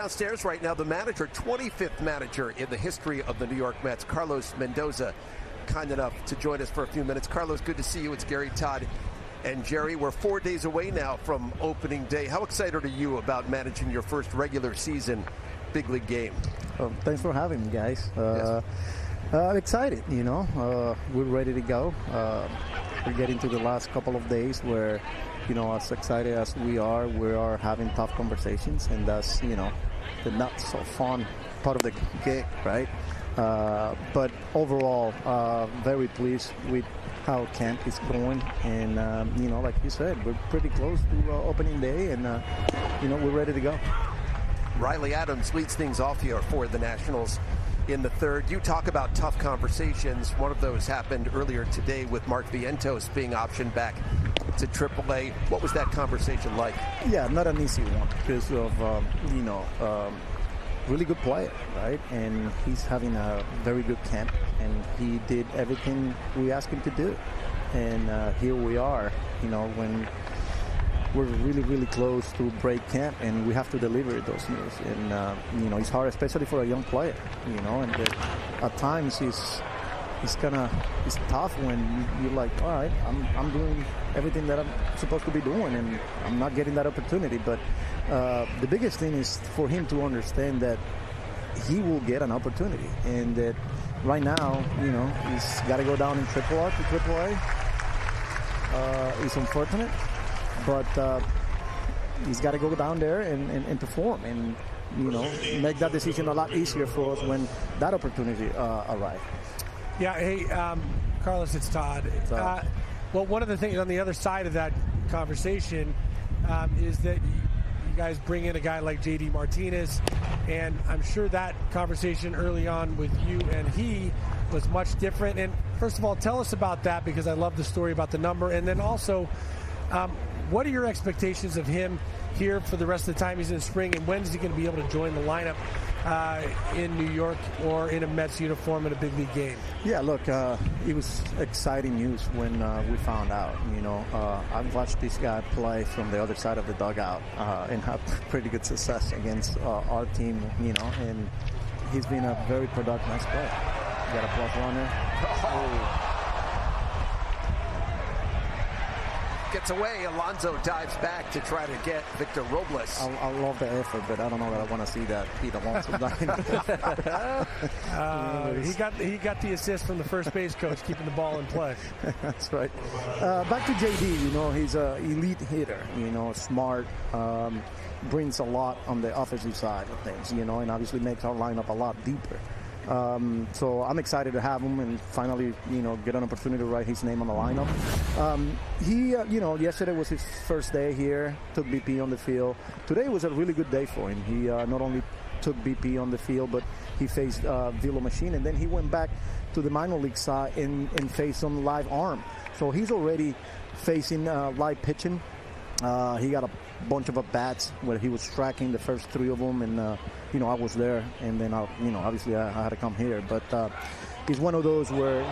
Downstairs right now, the manager, 25th manager in the history of the New York Mets, Carlos Mendoza, kind enough to join us for a few minutes. Carlos, good to see you. It's Gary, Todd, and Jerry. We're 4 days away now from opening day. How excited are you about managing your first regular season big league game? Thanks for having me, guys. Yes. Excited, we're ready to go. We're getting to the last couple of days where, as excited as we are having tough conversations, and that's, the not so fun part of the gig, right? But overall, very pleased with how camp is going, and like you said, we're pretty close to opening day, and we're ready to go. Riley Adams leads things off here for the Nationals in the third. You talk about tough conversations. One of those happened earlier today with Mark Vientos being optioned back to AAA. What was that conversation like? Yeah, not an easy one because of, really good player, right? And he's having a very good camp, and he did everything we asked him to do. And here we are, when we're really, really close to break camp, and we have to deliver those news. And, it's hard, especially for a young player, and at times it's tough when you're like, all right, I'm doing everything that I'm supposed to be doing, and I'm not getting that opportunity. But the biggest thing is for him to understand that he will get an opportunity, and that right now, he's got to go down in AAA to AAA. It's unfortunate, but he's got to go down there and perform, and make that decision a lot easier for us when that opportunity arrives. Yeah, hey, Carlos, it's Todd. Well, one of the things on the other side of that conversation is that you guys bring in a guy like J.D. Martinez, and I'm sure that conversation early on with you and he was much different. And first of all, tell us about that, because I love the story about the number. And then also, what are your expectations of him here for the rest of the time he's in the spring, and when is he going to be able to join the lineup in New York or in a Mets uniform in a big league game? Yeah, look, it was exciting news when we found out. I've watched this guy play from the other side of the dugout and have pretty good success against our team, and he's been a very productive, nice player. Got a plus runner. Oh. Gets away. Alonso dives back to try to get Victor Robles. I love the effort, but I don't know that I want to see that Pete Alonso dive. He got the assist from the first base coach, keeping the ball in play. That's right. Back to JD. He's an elite hitter. Smart. Brings a lot on the offensive side of things. And obviously makes our lineup a lot deeper. So I'm excited to have him and finally, get an opportunity to write his name on the lineup. He, yesterday was his first day here, took BP on the field. Today was a really good day for him. He not only took BP on the field, but he faced Velo Machine, and then he went back to the minor league side and faced some live arm. So he's already facing live pitching. He got a bunch of at-bats where he was tracking the first three of them, and I was there, and then obviously I had to come here, but it's one of those where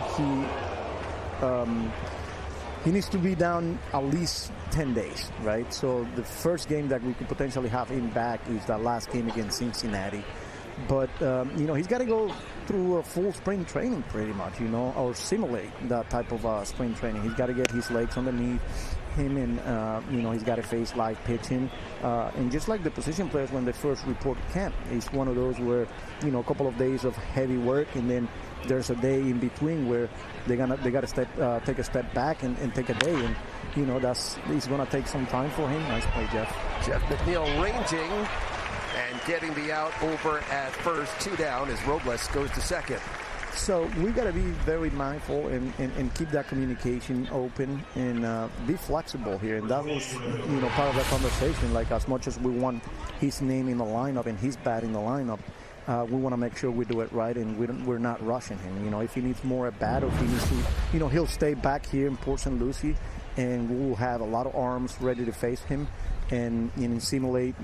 he needs to be down at least 10 days, right? So the first game that we could potentially have him back is that last game against Cincinnati, but he's got to go through a full spring training pretty much, or simulate that type of spring training. He's got to get his legs underneath him, and he's got to face live pitching, and just like the position players when they first report camp, it's one of those where a couple of days of heavy work, and then there's a day in between where they got to take a step back and take a day, and it's gonna take some time for him. Nice play, Jeff. Jeff McNeil ranging and getting the out over at first. 2 down as Robles goes to second. So we got to be very mindful and keep that communication open and be flexible here. And that was, part of that conversation. Like, as much as we want his name in the lineup and his bat in the lineup, we want to make sure we do it right, and we're not rushing him. If he needs more at bat, or if he needs to, he'll stay back here in Port St. Lucie, and we will have a lot of arms ready to face him and simulate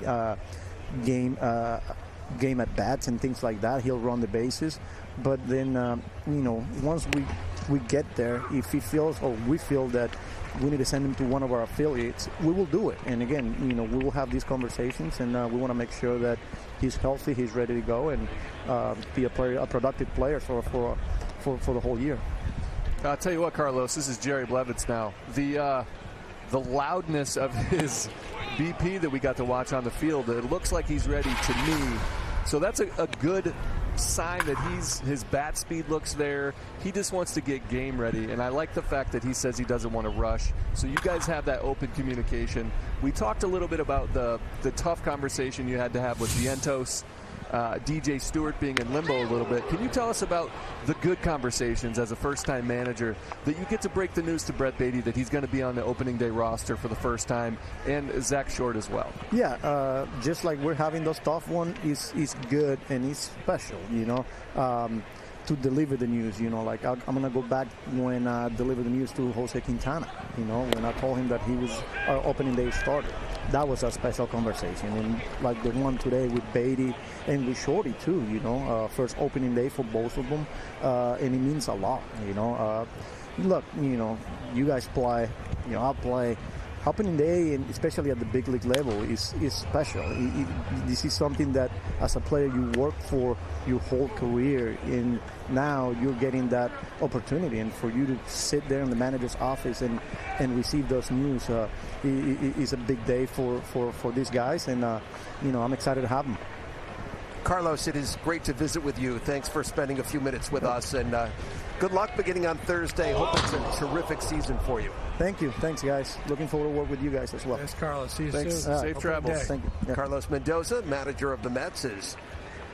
game at bats and things like that. He'll run the bases. But then, once we get there, if he feels, or we feel that we need to send him to one of our affiliates, we will do it. And again, we will have these conversations, and we want to make sure that he's healthy, he's ready to go, and be a productive player for the whole year. I'll tell you what, Carlos, this is Jerry Blevins now. The loudness of his BP that we got to watch on the field, it looks like he's ready to me. So that's a good sign that his bat speed looks there. He just wants to get game ready, and I like the fact that he says he doesn't want to rush. So you guys have that open communication. We talked a little bit about the tough conversation you had to have with Vientos, DJ Stewart being in limbo a little bit. Can you tell us about the good conversations as a first-time manager that you get to break the news to Brett Beatty that he's going to be on the opening day roster for the first time, and Zach Short as well? Yeah, just like we're having those tough one is good and it's special, to deliver the news. Like I'm going to go back when I delivered the news to Jose Quintana, when I told him that he was our opening day starter. That was a special conversation, and like the one today with Beatty and with Shorty too, first opening day for both of them, and it means a lot, Look, you guys play, I'll play. Opening day, and especially at the big league level, is special. This is something that, as a player, you work for your whole career, and now you're getting that opportunity. And for you to sit there in the manager's office and receive those news is a big day for these guys, and I'm excited to have them. Carlos, it is great to visit with you. Thanks for spending a few minutes with us, and good luck beginning on Thursday. Hope it's a terrific season for you. Thank you. Thanks, guys. Looking forward to work with you guys as well. Thanks, Carlos. See you Thanks. soon. Safe travels. Thank you. Yeah. Carlos Mendoza, manager of the Mets, is